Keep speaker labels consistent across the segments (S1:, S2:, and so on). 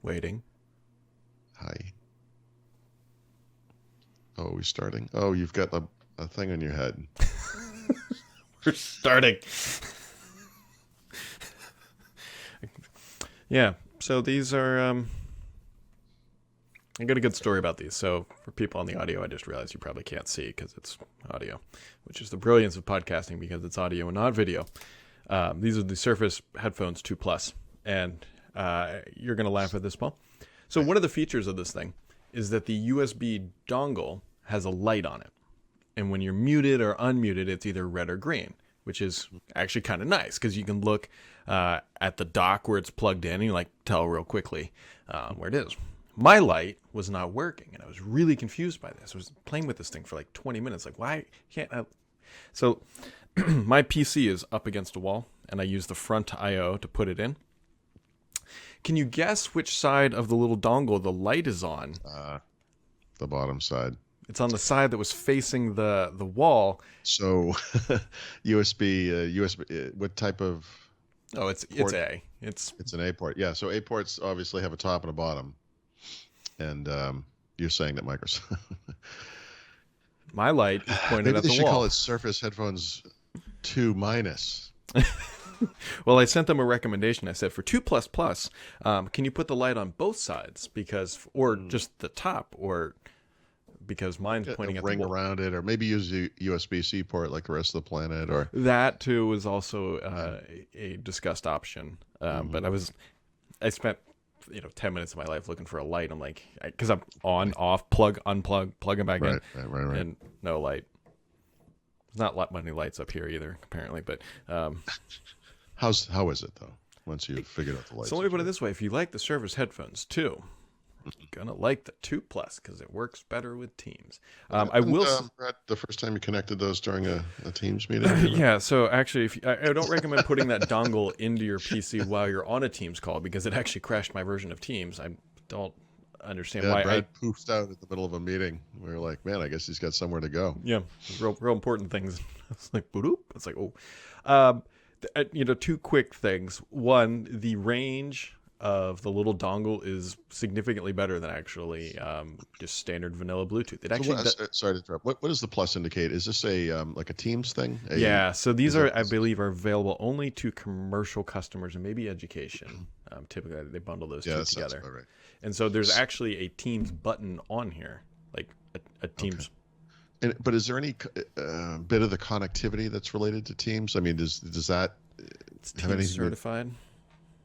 S1: Waiting.
S2: Hi. Oh, are we starting? Oh, you've got a thing on your head.
S1: We're starting. Yeah, so these are... I got a good story about these. So for people on the audio, I just realized you probably can't see because it's audio, which is the brilliance of podcasting because it's audio and not video. These are the Surface Headphones 2 Plus, and you're going to laugh at this, Paul. So one of the features of this thing is that the USB dongle has a light on it. And when you're muted or unmuted, it's either red or green, which is actually kind of nice because you can look at the dock where it's plugged in and you tell real quickly where it is. My light was not working, and I was really confused by this. I was playing with this thing for 20 minutes. Why can't I? So my PC is up against a wall, and I use the front I/O to put it in. Can you guess which side of the little dongle the light is on?
S2: The bottom side.
S1: It's on the side that was facing the wall.
S2: So USB, what type of...
S1: Oh, it's A. It's
S2: an A port. Yeah, so A ports obviously have a top and a bottom. And you're saying that Microsoft...
S1: My light is pointed at the wall.
S2: Maybe they should call it Surface Headphones 2 minus.
S1: Well, I sent them a recommendation. I said, for 2 plus plus, can you put the light on both sides? Or just the top, or because mine's pointing at the wall.
S2: Ring around it, or maybe use a USB-C port like the rest of the planet. Or
S1: that, too, was also a discussed option. But I spent 10 minutes of my life looking for a light. I'm because I'm on, off, plug, unplug, plug them back in.
S2: Right.
S1: And no light. There's not many lights up here either, apparently. But
S2: how is it though? Once you've figured out the lights.
S1: So let me put it this way: if you like the Surface Headphones 2, you're gonna like the 2 Plus because it works better with Teams. I will.
S2: Brett, the first time you connected those during a Teams meeting.
S1: Yeah. So actually, I don't recommend putting that dongle into your PC while you're on a Teams call because it actually crashed my version of Teams. I don't understand why.
S2: Brad poofed out in the middle of a meeting. We were like, man, I guess he's got somewhere to go.
S1: Yeah, real important things. It's boop. It's oh. 2 quick things. One, the range of the little dongle is significantly better than actually just standard vanilla Bluetooth. It actually
S2: sorry to interrupt. What does the plus indicate? Is this a like a Teams thing?
S1: Yeah. So these I believe, are available only to commercial customers and maybe education. Typically, they bundle those two together. Right. And so there's actually a Teams button on here, like a Teams.
S2: Okay. But is there any bit of the connectivity that's related to Teams? I mean, does that
S1: have anything certified?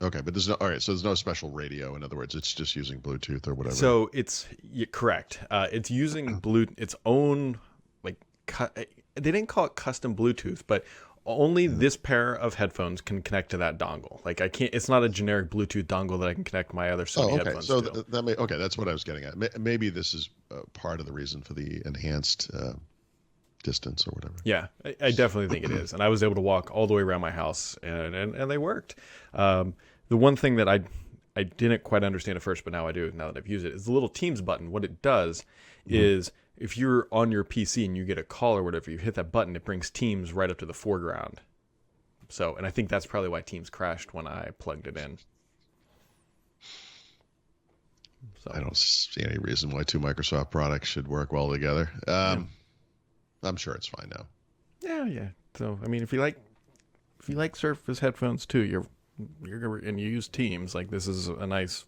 S2: Okay, but there's no special radio. In other words, it's just using Bluetooth or whatever.
S1: So it's correct. It's using its own they didn't call it custom Bluetooth, but only this pair of headphones can connect to that dongle. I can't. It's not a generic Bluetooth dongle that I can connect my other Sony headphones
S2: to.
S1: So
S2: that's what I was getting at. Maybe this is part of the reason for the enhanced distance or whatever.
S1: Yeah, I definitely think it is. And I was able to walk all the way around my house, and they worked. The one thing that I didn't quite understand at first, but now I do, now that I've used it, is the little Teams button. What it does is if you're on your PC and you get a call or whatever, you hit that button, it brings Teams right up to the foreground. So, and I think that's probably why Teams crashed when I plugged it in.
S2: So I don't see any reason why 2 Microsoft products should work well together. I'm sure it's fine now.
S1: Yeah. So, I mean, if you like Surface headphones too, and you use Teams, this is a nice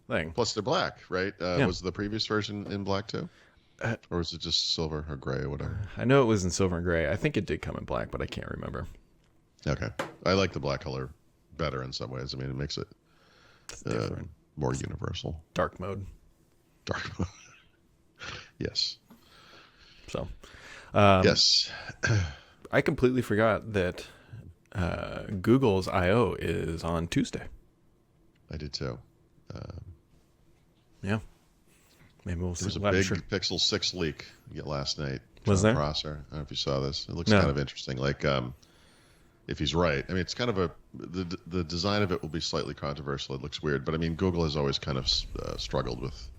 S1: thing.
S2: Plus, they're black, right? Was the previous version in black too, or was it just silver or gray or whatever?
S1: I know it was in silver and gray. I think it did come in black, but I can't remember.
S2: Okay, I like the black color better in some ways. I mean, it makes it more universal.
S1: Dark mode.
S2: Yes.
S1: So.
S2: Yes.
S1: I completely forgot that Google's I/O is on Tuesday.
S2: I did too.
S1: Yeah. Maybe we'll see.
S2: There was a big Pixel 6 leak last night.
S1: Was there?
S2: Prosser. I don't know if you saw this. It looks kind of interesting. If he's right. I mean, it's kind of the design of it will be slightly controversial. It looks weird. But I mean, Google has always kind of struggled with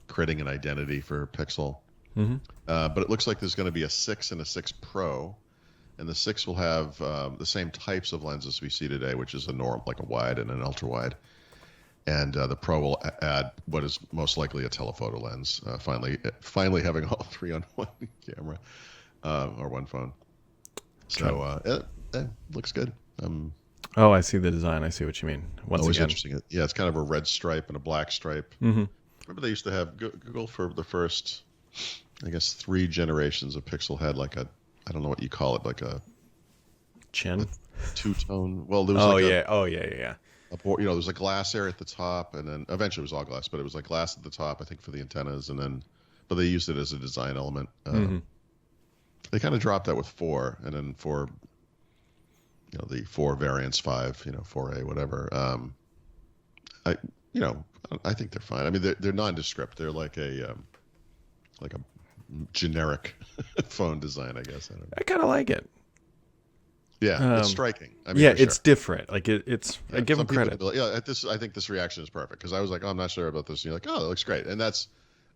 S2: creating an identity for Pixel.
S1: Mm-hmm.
S2: But it looks like there's going to be a 6 and a 6 Pro. And the 6 will have the same types of lenses we see today, which is a norm, like a wide and an ultra wide. and the Pro will add what is most likely a telephoto lens. Finally having all three on one camera or one phone. So it looks good.
S1: Oh, I see the design. I see what you mean. Once
S2: always
S1: again,
S2: interesting. Yeah, it's kind of a red stripe and a black stripe.
S1: Mm-hmm.
S2: Remember they used to have Google for the first, I guess, 3 generations of Pixel had like a, I don't know what you call it, like a
S1: chin.
S2: Two-tone. Well, there was
S1: yeah.
S2: There's a glass area at the top, and then eventually it was all glass, but it was like glass at the top, I think, for the antennas, but they used it as a design element. They kind of dropped that with 4, and then for the 4 variants, 5, 4A, whatever. I think they're fine. I mean, they're nondescript. They're like a generic phone design, I guess. I don't know.
S1: I kind of like it.
S2: Yeah, it's striking. I mean,
S1: yeah,
S2: for sure.
S1: it's different. Like it's. I give them credit.
S2: I think this reaction is perfect because I was like, oh, I'm not sure about this. And you're like, oh, it looks great, and I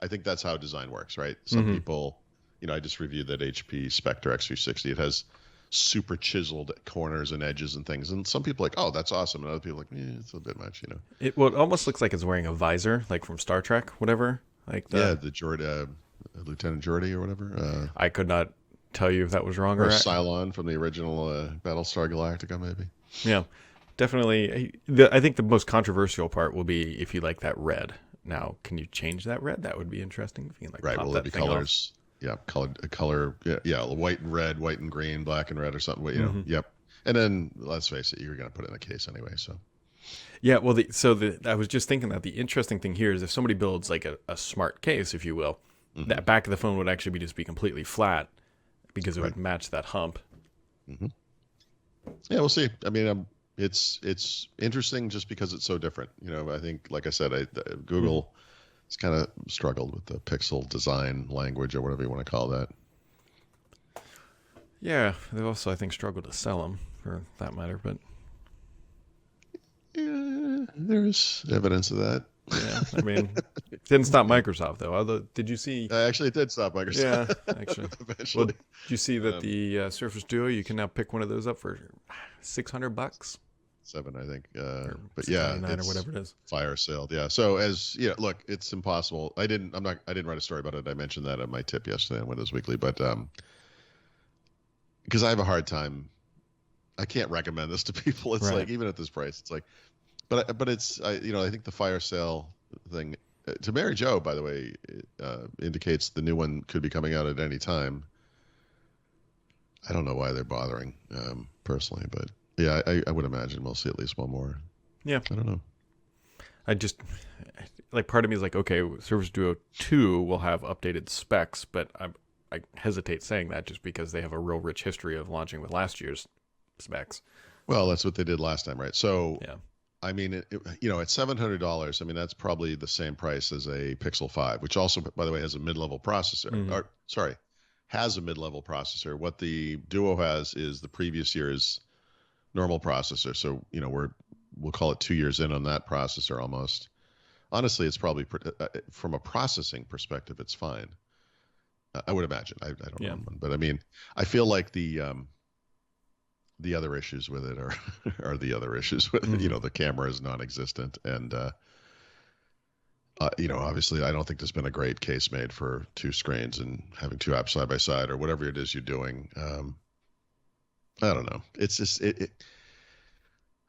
S2: think that's how design works, right? Some people, I just reviewed that HP Spectre X360. It has super chiseled corners and edges and things, and some people are like, oh, that's awesome, and other people are like, it's a bit much,
S1: It almost looks like it's wearing a visor, like from Star Trek, whatever. Like
S2: the Lieutenant Geordi or whatever.
S1: I could not tell you if that was wrong or
S2: Cylon from the original Battlestar Galactica, maybe.
S1: Yeah, definitely. I think the most controversial part will be if you like that red. Now, can you change that red? That would be interesting. If you can
S2: right,
S1: pop
S2: will
S1: that
S2: it be
S1: thing
S2: colors? Off. Yeah, color. Yeah, white and red, white and green, black and red, or something. Yep. And then let's face it, you're going to put it in a case anyway. So.
S1: Yeah, well, I was just thinking that the interesting thing here is if somebody builds like a smart case, if you will, that back of the phone would actually be completely flat because it would match that hump.
S2: Mm-hmm. Yeah, we'll see. I mean, it's interesting just because it's so different. I think, like I said, Google. It's kind of struggled with the Pixel design language or whatever you want to call that.
S1: Yeah, they've also, I think, struggled to sell them for that matter. But
S2: yeah, there's evidence of that.
S1: Yeah, I mean, it didn't stop Microsoft though. Although, did you see?
S2: Actually, it did stop Microsoft.
S1: Yeah, actually.
S2: Eventually.
S1: Well, did you see that the Surface Duo? You can now pick one of those up for $600.
S2: 7, I think.
S1: But yeah, or whatever it is.
S2: Fire sale. Yeah. So look, it's impossible. I didn't write a story about it. I mentioned that on my tip yesterday on Windows Weekly, but because I have a hard time, I can't recommend this to people. It's like, even at this price, it's like, but it's I think the fire sale thing to Mary Jo, by the way, indicates the new one could be coming out at any time. I don't know why they're bothering personally, but. Yeah, I would imagine we'll see at least one more.
S1: Yeah.
S2: I don't know.
S1: I just, like, part of me is like, okay, Surface Duo 2 will have updated specs, but I hesitate saying that just because they have a real rich history of launching with last year's specs.
S2: Well, that's what they did last time, right? So,
S1: yeah.
S2: I mean, at $700, I mean, that's probably the same price as a Pixel 5, which also, by the way, has a mid-level processor. Has a mid-level processor. What the Duo has is the previous year's normal processor, so we'll call it 2 years in on that processor almost. Honestly, it's probably from a processing perspective, it's fine. I would imagine. I don't know, but I mean, I feel like the other issues with it are the other issues with it. The camera is non-existent, and obviously, I don't think there's been a great case made for 2 screens and having 2 apps side by side or whatever it is you're doing. I don't know. It's just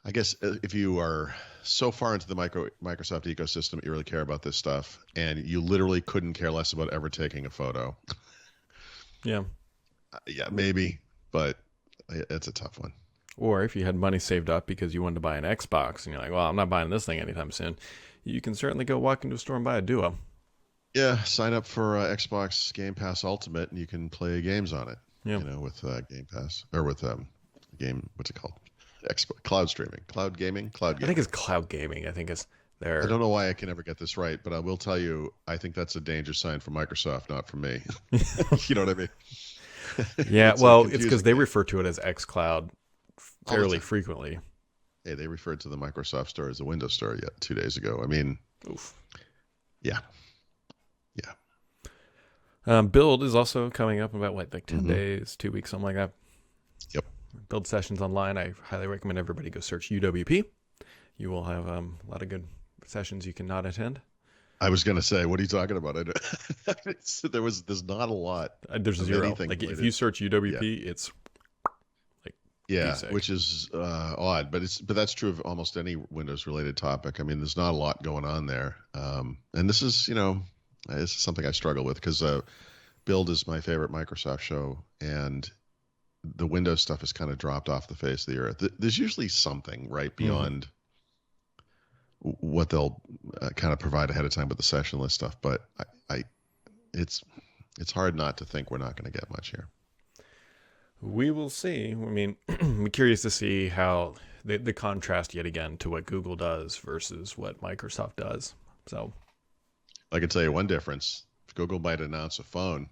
S2: I guess if you are so far into the Microsoft ecosystem, you really care about this stuff, and you literally couldn't care less about ever taking a photo.
S1: Yeah.
S2: Yeah, maybe, but it's a tough one.
S1: Or if you had money saved up because you wanted to buy an Xbox, and you're like, well, I'm not buying this thing anytime soon, you can certainly go walk into a store and buy a Duo.
S2: Yeah, sign up for Xbox Game Pass Ultimate, and you can play games on it.
S1: Yeah.
S2: With Game Pass or with game. What's it called? Cloud streaming, cloud gaming. I
S1: think it's cloud gaming. I think it's there.
S2: I don't know why I can never get this right, but I will tell you, I think that's a danger sign for Microsoft, not for me. You know what I mean?
S1: Yeah. It's because they refer to it as xCloud fairly frequently.
S2: Hey, they referred to the Microsoft Store as the Windows Store 2 days ago. I mean,
S1: oof.
S2: Yeah.
S1: Build is also coming up in about 10 days, 2 weeks, something like that.
S2: Yep.
S1: Build sessions online. I highly recommend everybody go search UWP. You will have a lot of good sessions you cannot attend?
S2: I was gonna say, what are you talking about? There's not a lot.
S1: There's
S2: of
S1: zero.
S2: anything
S1: Like if
S2: related.
S1: you search UWP, it's like
S2: Yeah,
S1: goose egg.
S2: which is odd, but that's true of almost any Windows related topic. I mean, there's not a lot going on there, and this is this is something I struggle with because Build is my favorite Microsoft show, and the Windows stuff has kind of dropped off the face of the earth. There's usually something right beyond what they'll kind of provide ahead of time with the session list stuff, but it's hard not to think we're not going to get much here.
S1: We will see. I mean, I'm curious to see how the contrast yet again to what Google does versus what Microsoft does. So
S2: I can tell you one difference. If Google might announce a phone.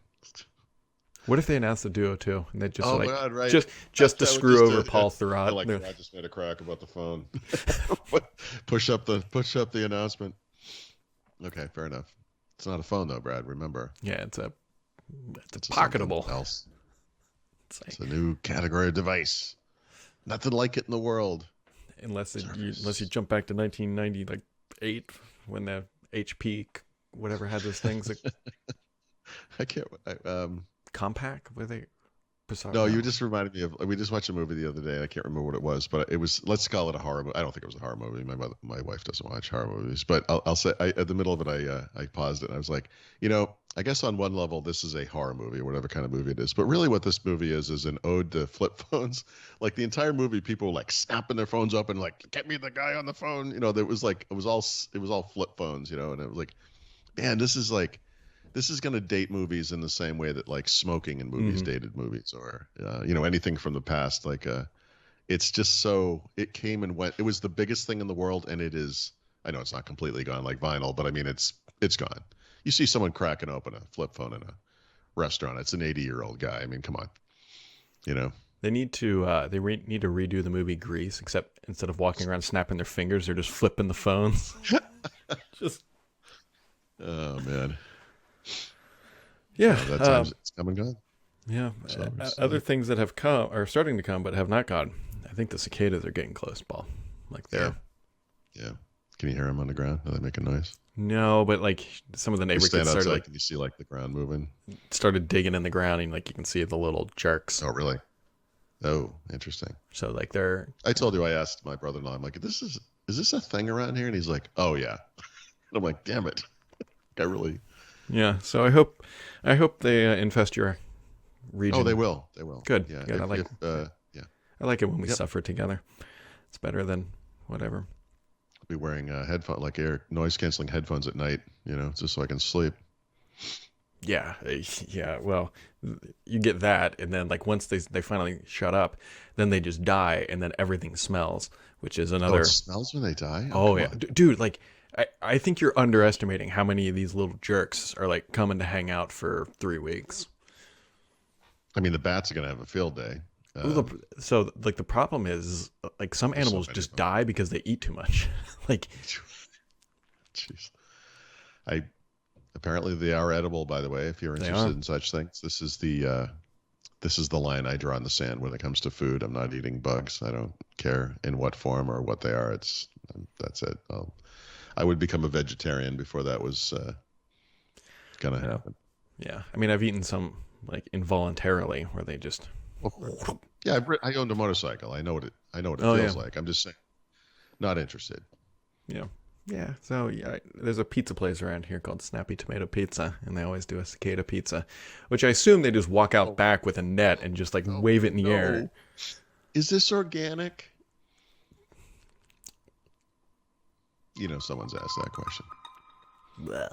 S1: what if they announce the Duo too, and they just
S2: God, right.
S1: just to screw over Paul Thurrott?
S2: Like, I just made a crack about the phone. push up the announcement. Okay, fair enough. It's not a phone though, Brad. Remember.
S1: Yeah, it's pocketable.
S2: Else. It's a new category of device. Nothing like it in the world.
S1: Unless you jump back to 1998 when the HP whatever had those things. Like,
S2: I can't.
S1: Compact? Were they?
S2: No, you just reminded me of. We just watched a movie the other day. I can't remember what it was, but it was. Let's call it a horror movie. I don't think it was a horror movie. My wife doesn't watch horror movies, but I'll say at the middle of it, I paused it and I was like, I guess on one level this is a horror movie or whatever kind of movie it is, but really what this movie is an ode to flip phones. Like the entire movie, people were like snapping their phones up and like, get me the guy on the phone. There was like it was all flip phones, and it was like, man, this is going to date movies in the same way that like smoking in movies dated movies, or anything from the past. Like it's just so it came and went. It was the biggest thing in the world, and it is. I know it's not completely gone like vinyl, but I mean it's gone. You see someone cracking open a flip phone in a restaurant. It's an 80-year-old guy. I mean, come on.
S1: They need to need to redo the movie Grease, except instead of walking around snapping their fingers, they're just flipping the phones. Just.
S2: Oh man.
S1: Yeah,
S2: that time's it's come and gone.
S1: Yeah, other things that have come are starting to come, but have not gone. I think the cicadas are getting close, Paul. Like there.
S2: Yeah. Can you hear them on the ground? Are they making noise?
S1: No, but like some of the neighbor kids started
S2: and you see like the ground moving.
S1: Started digging in the ground, and like you can see the little jerks.
S2: Oh, really? Oh, interesting.
S1: So like they're.
S2: I told you I asked my brother-in-law. I'm like, is this a thing around here? And he's like, oh yeah. And I'm like, damn it. I really.
S1: Yeah. So I hope they infest your region.
S2: Oh, they will.
S1: Good.
S2: Yeah.
S1: Good. I like it when we suffer together. It's better than whatever.
S2: I'll be wearing noise canceling headphones at night, just so I can sleep.
S1: Yeah. Well, you get that, and then like once they finally shut up, then they just die, and then everything smells, which is another.
S2: Oh, it smells when they die?
S1: Oh yeah, dude. Like, I think you're underestimating how many of these little jerks are like coming to hang out for 3 weeks.
S2: I mean, the bats are gonna have a field day.
S1: So like the problem is like some animals just die because they eat too much. Like,
S2: jeez. Apparently they are edible, by the way, if you're interested in such things. This is the line I draw in the sand when it comes to food. I'm not eating bugs. I don't care in what form or what they are. That's it. I would become a vegetarian before that was gonna happen.
S1: Yeah, I mean, I've eaten some like involuntarily where they just.
S2: Yeah, I owned a motorcycle. I know what it feels like. I'm just saying, not interested.
S1: Yeah. Yeah, so there's a pizza place around here called Snappy Tomato Pizza, and they always do a cicada pizza, which I assume they just walk out back with a net and just wave it in the air.
S2: Is this organic? Someone's asked that question.
S1: Blech.